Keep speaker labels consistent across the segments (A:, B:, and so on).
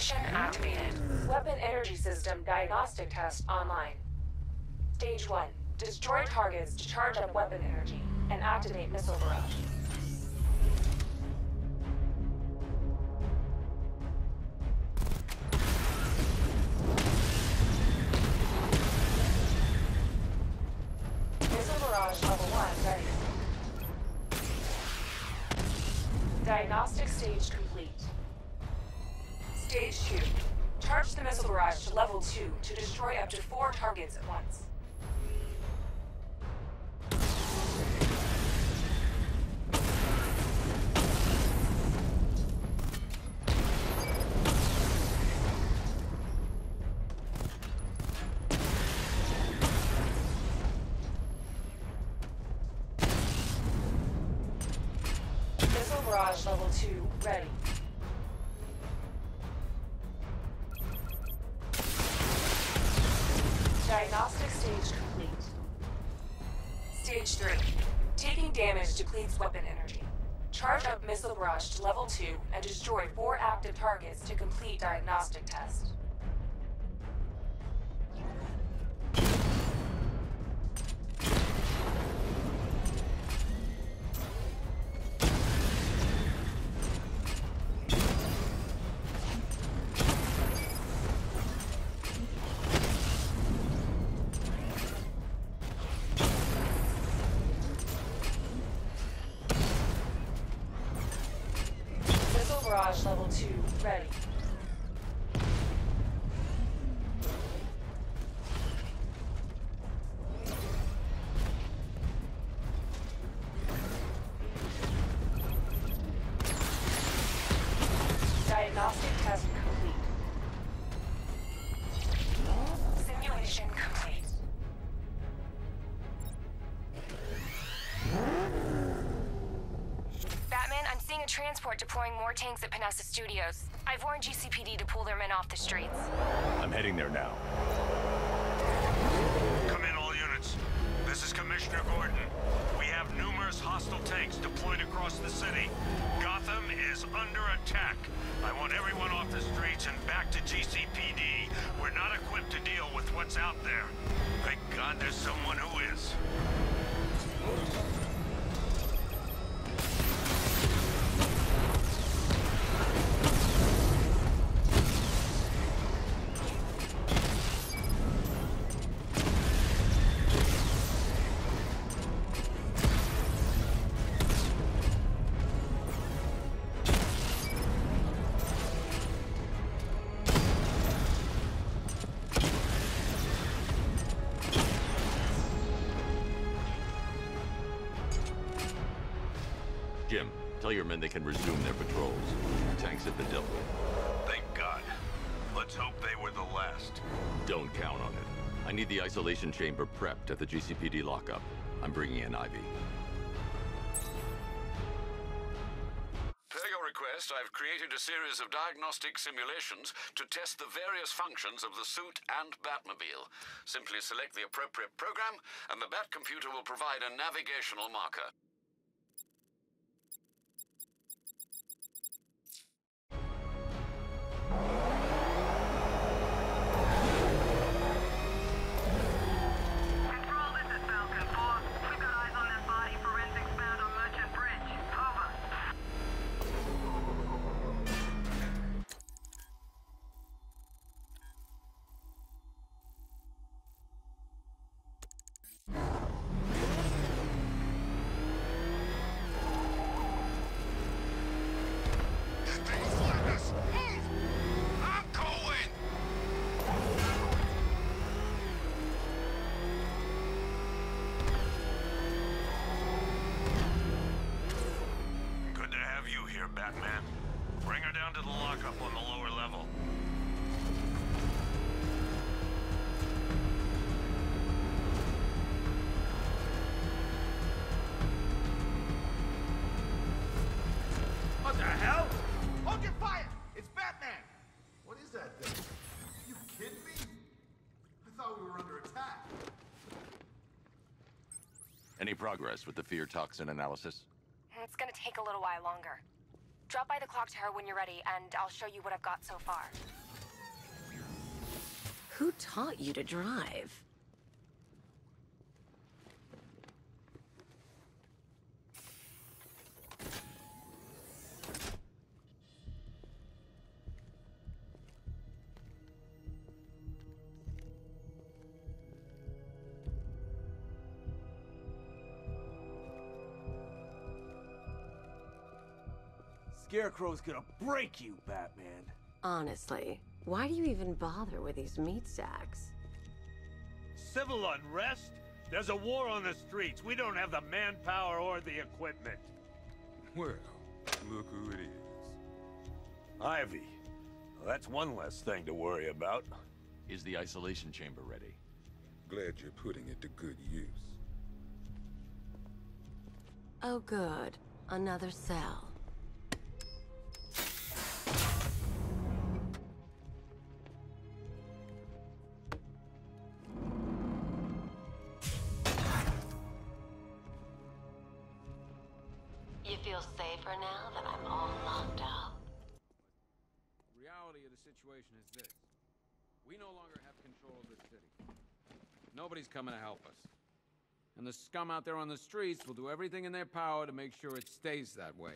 A: Simulation activated. Weapon energy system diagnostic test online. Stage 1. Destroy targets to charge up weapon energy and activate missile barrage. Missile barrage level 1 ready. Diagnostic stage complete. Stage 2. Charge the missile barrage to level 2 to destroy up to 4 targets at once. Missile barrage level 2 ready. Diagnostic stage complete. Stage 3. Taking damage depletes weapon energy. Charge up missile barrage to level 2 and destroy 4 active targets to complete diagnostic test. Barrage level 2 ready. Diagnostic test complete. Simulation complete.
B: Batman, I'm seeing a transport deploying more tanks at Panessa Studios. I've warned GCPD to pull their men off the streets.
C: I'm heading there now.
D: Come in, all units. This is Commissioner Gordon. We have numerous hostile tanks deployed across the city. Gotham is under attack. I want everyone off the streets and back to GCPD. We're not equipped to deal with what's out there. Thank God there's someone who is.
C: Jim, tell your men they can resume their patrols. Tanks have been dealt with.
D: Thank God. Let's hope they were the last.
C: Don't count on it. I need the isolation chamber prepped at the GCPD lockup. I'm bringing in Ivy.
E: Per your request, I've created a series of diagnostic simulations to test the various functions of the suit and Batmobile. Simply select the appropriate program, and the Bat computer will provide a navigational marker.
F: Control, this is Falcon 4. We've got eyes on that body forensics found on Merchant Bridge. Over.
D: Batman. Bring her down to the lockup on the lower level.
G: What the hell? Hold your fire! It's Batman! What is that thing? You kidding me? I thought we were under attack.
C: Any progress with the fear toxin analysis?
B: It's gonna take a little while longer. Drop by the clock tower when you're ready, and I'll show you what I've got so far.
H: Who taught you to drive?
I: Scarecrow's gonna break you, Batman.
H: Honestly, why do you even bother with these meat sacks?
D: Civil unrest? There's a war on the streets. We don't have the manpower or the equipment.
J: Well, look who it is.
D: Ivy. Well, that's one less thing to worry about.
C: Is the isolation chamber ready?
J: Glad you're putting it to good use.
H: Oh good, another cell. You feel safer now that I'm all locked up?
K: The reality of the situation is this. We no longer have control of this city. Nobody's coming to help us. And the scum out there on the streets will do everything in their power to make sure it stays that way.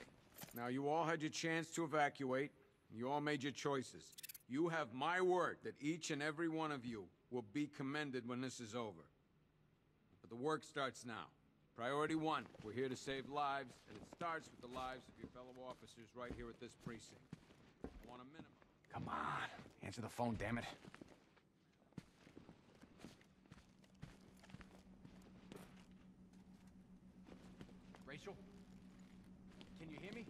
K: Now, you all had your chance to evacuate. You all made your choices. You have my word that each and every one of you will be commended when this is over. But the work starts now. Priority 1, we're here to save lives, and it starts with the lives of your fellow officers right here at this precinct. I want a minimum.
I: Come on, answer the phone, damn it. Rachel? Can you hear me?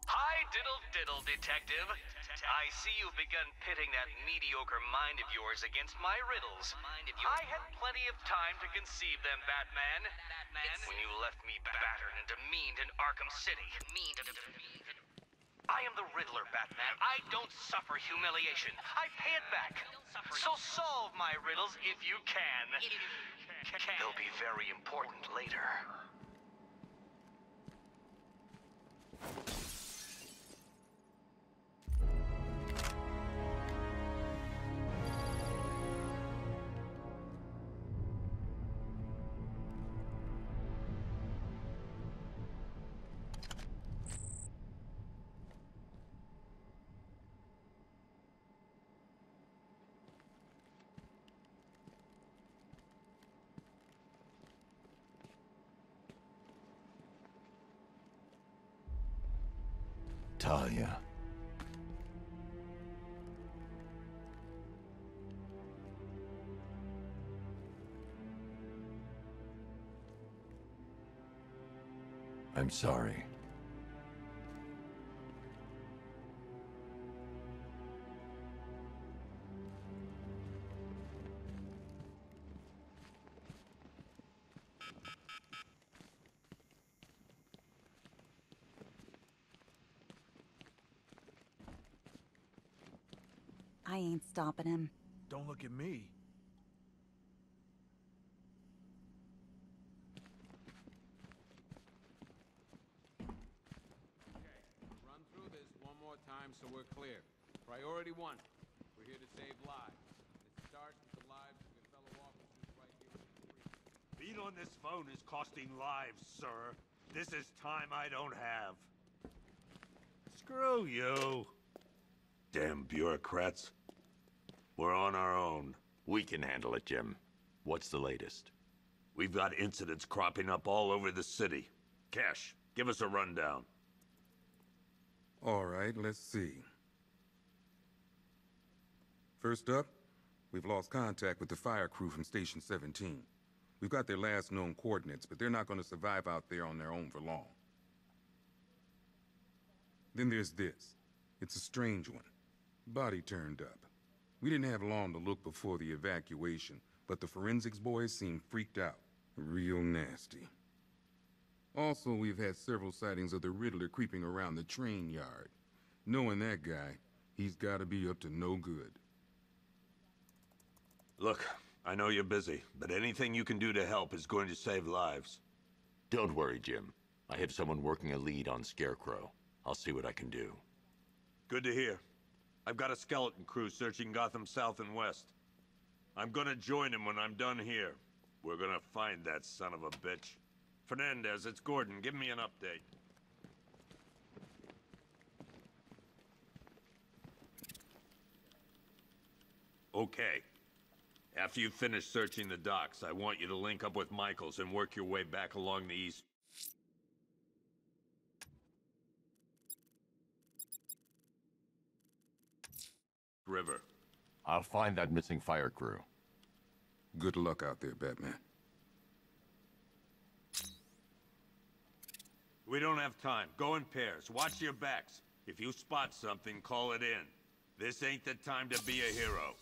L: Hi, diddle, detective. I see you've begun pitting that mediocre mind of yours against my riddles. I had plenty of time to conceive them, Batman. When you left me battered and demeaned in Arkham City. I am the Riddler, Batman. I don't suffer humiliation. I pay it back. So solve my riddles if you can. They'll be very important later.
I: Talia. I'm sorry.
M: I ain't stopping him.
G: Don't look at me.
K: Okay, run through this one more time so we're clear. Priority 1, we're here to save lives. It starts with the lives of your fellow officers right here.
D: Being on this phone is costing lives, sir. This is time I don't have. Screw you. Damn bureaucrats. We're on our own.
C: We can handle it, Jim. What's the latest?
D: We've got incidents cropping up all over the city. Cash, give us a rundown.
J: All right, let's see. First up, we've lost contact with the fire crew from Station 17. We've got their last known coordinates, but they're not going to survive out there on their own for long. Then there's this. It's a strange one. Body turned up. We didn't have long to look before the evacuation, but the forensics boys seemed freaked out. Real nasty. Also, we've had several sightings of the Riddler creeping around the train yard. Knowing that guy, He's gotta be up to no good.
N: Look, I know you're busy, but anything you can do to help is going to save lives.
C: Don't worry, Jim. I have someone working a lead on Scarecrow. I'll see what I can do.
N: Good to hear. I've got a skeleton crew searching Gotham South and West. I'm gonna join him when I'm done here. We're gonna find that son of a bitch. Fernandez, it's Gordon. Give me an update. Okay. After you finish searching the docks, I want you to link up with Michaels and work your way back along the east. River.
C: I'll find that missing fire crew.
J: Good luck out there, Batman.
N: We don't have time. Go in pairs. Watch your backs. If you spot something, call it in. This ain't the time to be a hero.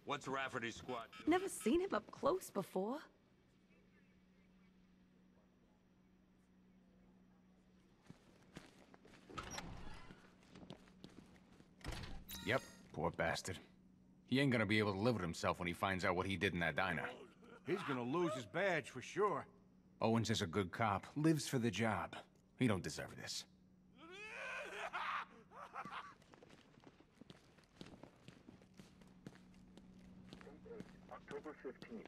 N: What's Rafferty's squad doing?
H: Never seen him up close before.
I: Yep, poor bastard. He ain't gonna be able to live with himself when he finds out what he did in that diner.
O: He's gonna lose his badge for sure.
I: Owens is a good cop, lives for the job. He don't deserve this.
P: October 15th.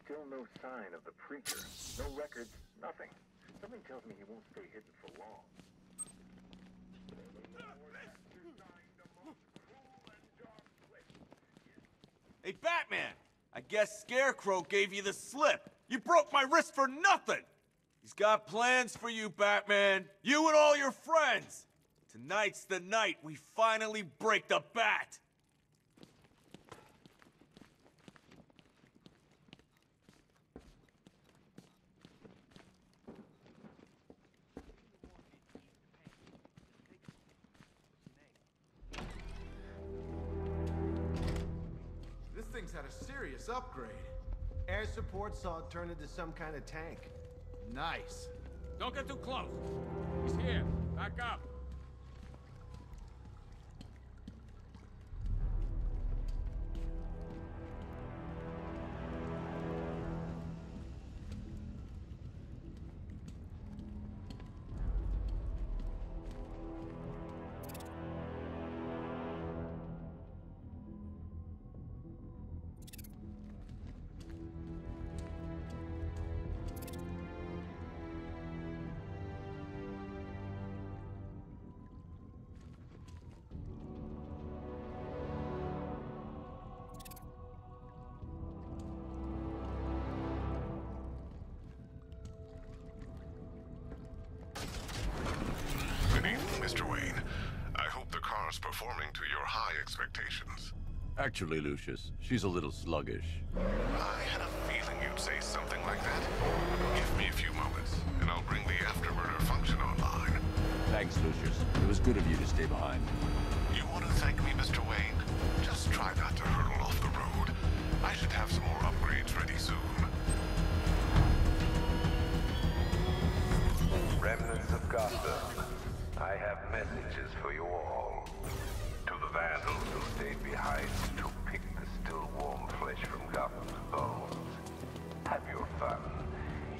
P: Still no sign of the preacher. No records, nothing. Something tells me he won't stay hidden for long.
Q: Hey, Batman! I guess Scarecrow gave you the slip. You broke my wrist for nothing! He's got plans for you, Batman. You and all your friends. Tonight's the night we finally break the bat.
G: This thing's had a serious upgrade. Air support saw it turn into some kind of tank. Nice.
K: Don't get too close. He's here. Back up.
R: Mr. Wayne. I hope the car's performing to your high expectations.
C: Actually, Lucius, she's a little sluggish.
R: I had a feeling you'd say something like that. Give me a few moments, and I'll bring the afterburner function online.
C: Thanks, Lucius. It was good of you to stay behind.
R: You want to thank me, Mr. Wayne? Just try not to hurtle off the road. I should have some more upgrades ready soon.
S: Remnants of Gotham, I have messages for you all. To the vandals who stayed behind to pick the still warm flesh from Gotham's bones. Have your fun.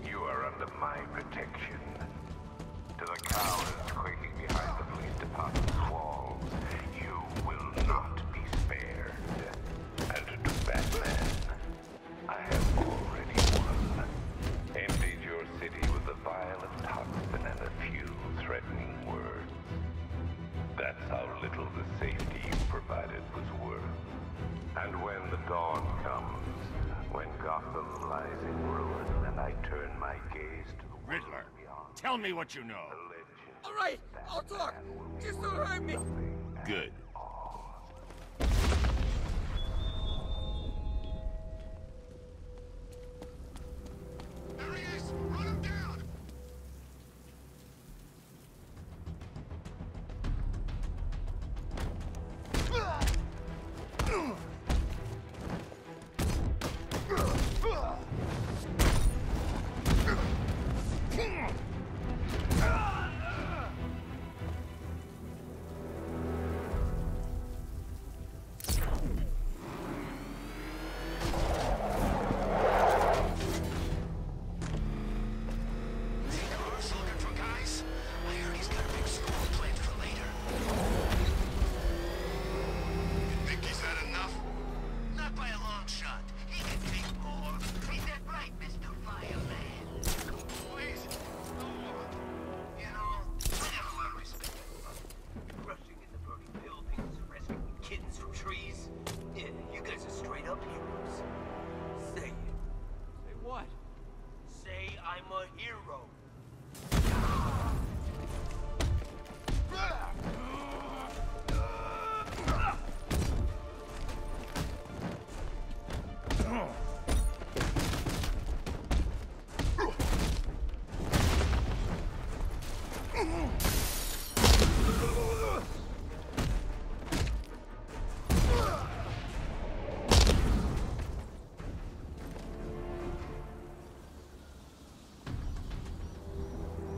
S: You are under my protection. To the cowards quaking behind the police department's walls, you will not be spared. And to Batman, I have already won. Emptied your city with a violent toxin and a few threatening words. That's how little the safety you provided was worth. And when the dawn comes, when Gotham lies in ruin and I turn my gaze to the
O: Riddler, tell me what you know.
Q: All right, I'll talk. Just don't hurt me.
C: Good.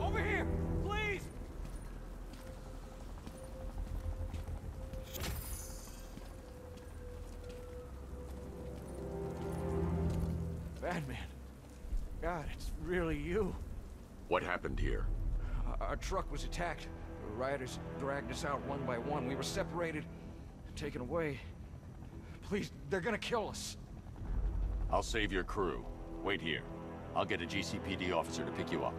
K: Over here, please!
O: Batman. God, it's really you.
C: What happened here?
O: Our truck was attacked. The rioters dragged us out one by one. We were separated, taken away. Please, they're gonna kill us.
C: I'll save your crew. Wait here. I'll get a GCPD officer to pick you up.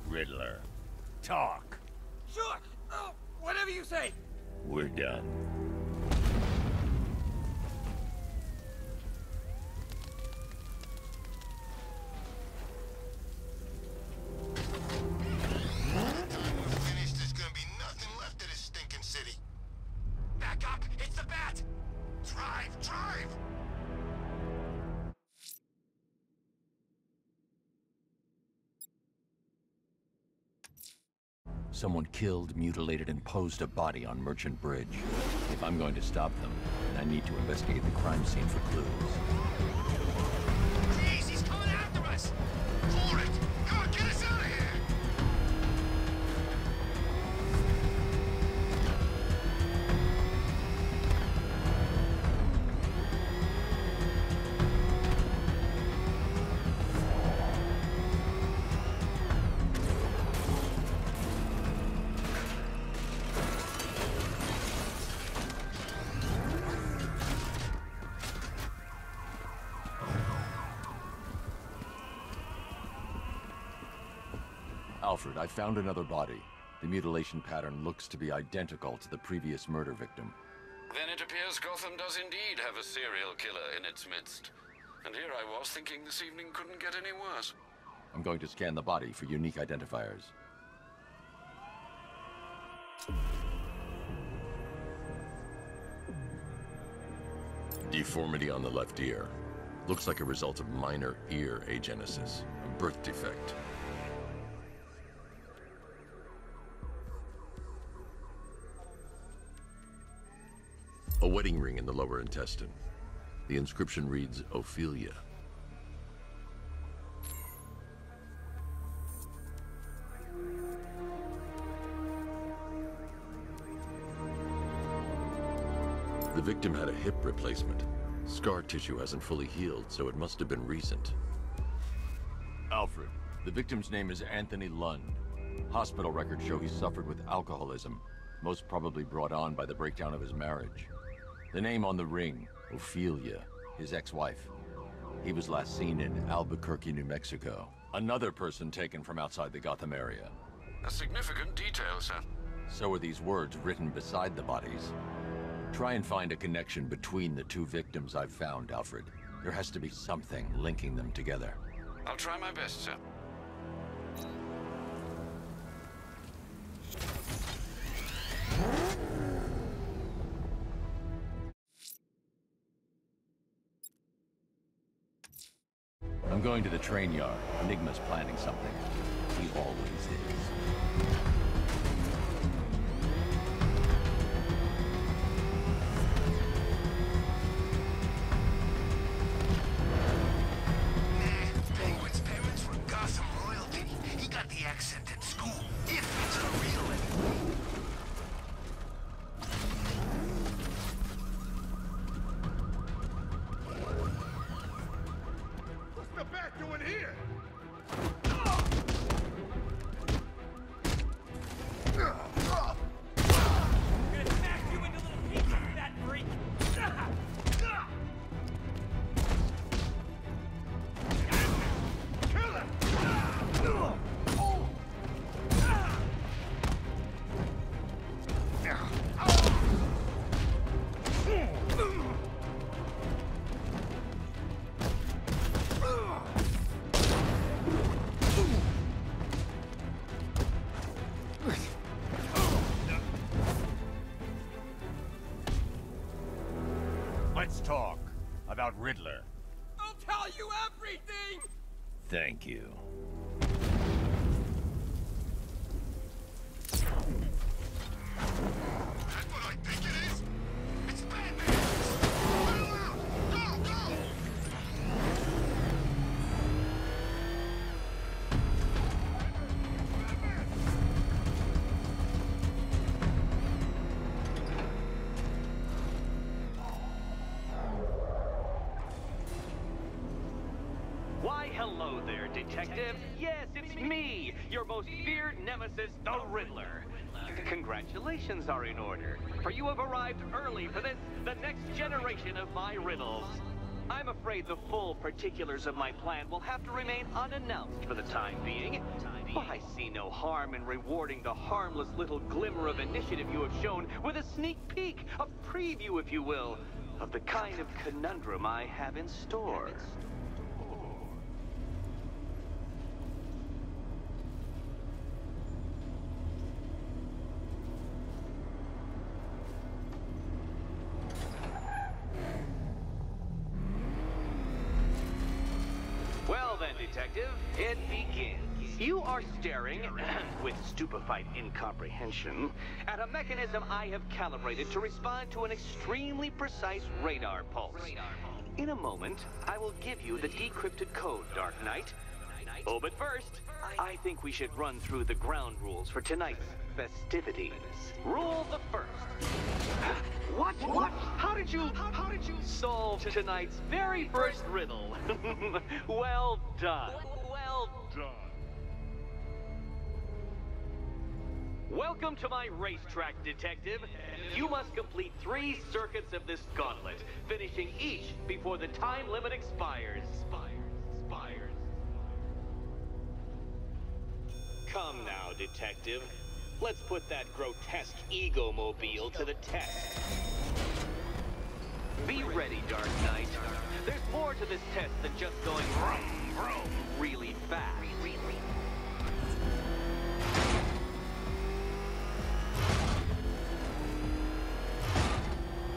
O: Riddler. Talk.
K: Sure! Oh, whatever you say!
O: We're done.
G: There's gonna be nothing left of this stinking city. Back up! It's the bat! Drive! Drive!
C: Someone killed, mutilated, and posed a body on Merchant Bridge. If I'm going to stop them, I need to investigate the crime scene for clues.
G: Jeez, he's coming after us! For it! Come on, get us out of here!
C: Alfred, I found another body. The mutilation pattern looks to be identical to the previous murder victim.
E: Then it appears Gotham does indeed have a serial killer in its midst. And here I was thinking this evening couldn't get any worse.
C: I'm going to scan the body for unique identifiers. Deformity on the left ear. Looks like a result of minor ear agenesis, a birth defect. A wedding ring in the lower intestine. The inscription reads, Ophelia. The victim had a hip replacement. Scar tissue hasn't fully healed, so it must have been recent. Alfred, the victim's name is Anthony Lund. Hospital records show he suffered with alcoholism, most probably brought on by the breakdown of his marriage. The name on the ring, Ophelia, his ex-wife. He was last seen in Albuquerque, New Mexico. Another person taken from outside the Gotham area.
E: A significant detail, sir.
C: So are these words written beside the bodies. Try and find a connection between the two victims I've found, Alfred. There has to be something linking them together.
E: I'll try my best, sir.
C: I'm going to the train yard. Enigma's planning something. He always is.
T: Penguin's parents were Gotham royalty. He got the accent at school. If it's a real anyway.
G: What's the bat doing here?
I: Let's talk about Riddler.
Q: I'll tell you everything!
C: Thank you.
T: That's what I think it is. It's Batman. Let him out. Go, go.
L: Why, hello there, Detective. Yes, it's me, your most feared nemesis, the Riddler. Congratulations are in order, for you have arrived early for this, the next generation of my riddles. I'm afraid the full particulars of my plan will have to remain unannounced for the time being, but I see no harm in rewarding the harmless little glimmer of initiative you have shown with a sneak peek, a preview, if you will, of the kind of conundrum I have in store. Well then, Detective, it begins. You are staring, with stupefied incomprehension, at a mechanism I have calibrated to respond to an extremely precise radar pulse. In a moment, I will give you the decrypted code, Dark Knight. Oh, but first, I think we should run through the ground rules for tonight's festivities. Rule the first. What? How did you solve tonight's very first riddle? Well done. Well done. Welcome to my racetrack, Detective. You must complete 3 circuits of this gauntlet, finishing each before the time limit expires. Come now, Detective. Let's put that grotesque ego-mobile to the test. Be ready, Dark Knight. There's more to this test than just going vroom, vroom really fast.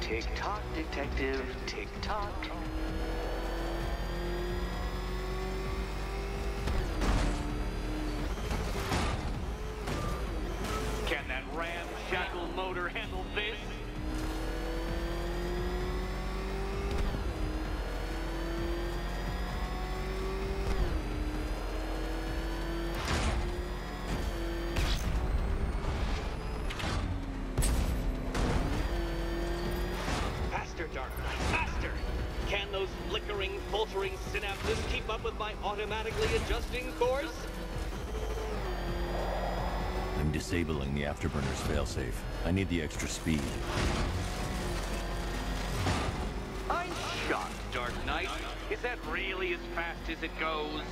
L: Tick-tock, Detective, tick-tock. Can that ramshackle motor handle this? quickly adjusting course?
C: I'm disabling the afterburner's failsafe. I need the extra speed.
L: I'm shocked, Dark Knight. Is that really as fast as it goes?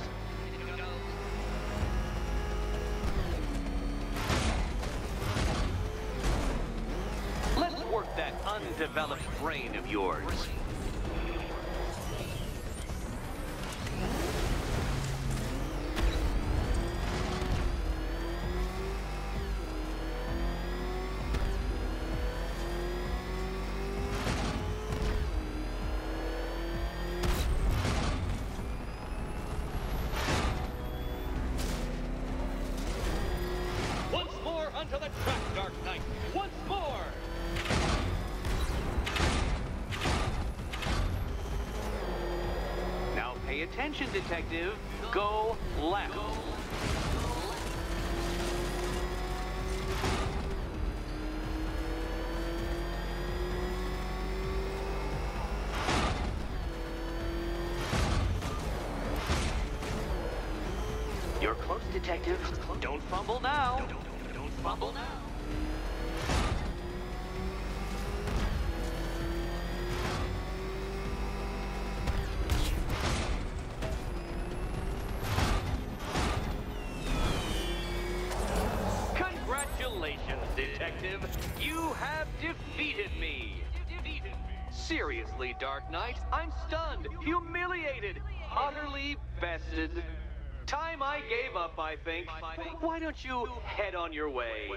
L: Let's work that undeveloped brain of yours. Once more onto the track, Dark Knight. Once more! Now pay attention, Detective. Go left. You're close, Detective. Don't fumble now. Don't fumble now. Congratulations, Detective. You have defeated me. Seriously, Dark Knight, I'm stunned, humiliated, utterly bested. Time I gave up, I think. Why don't you head on your way?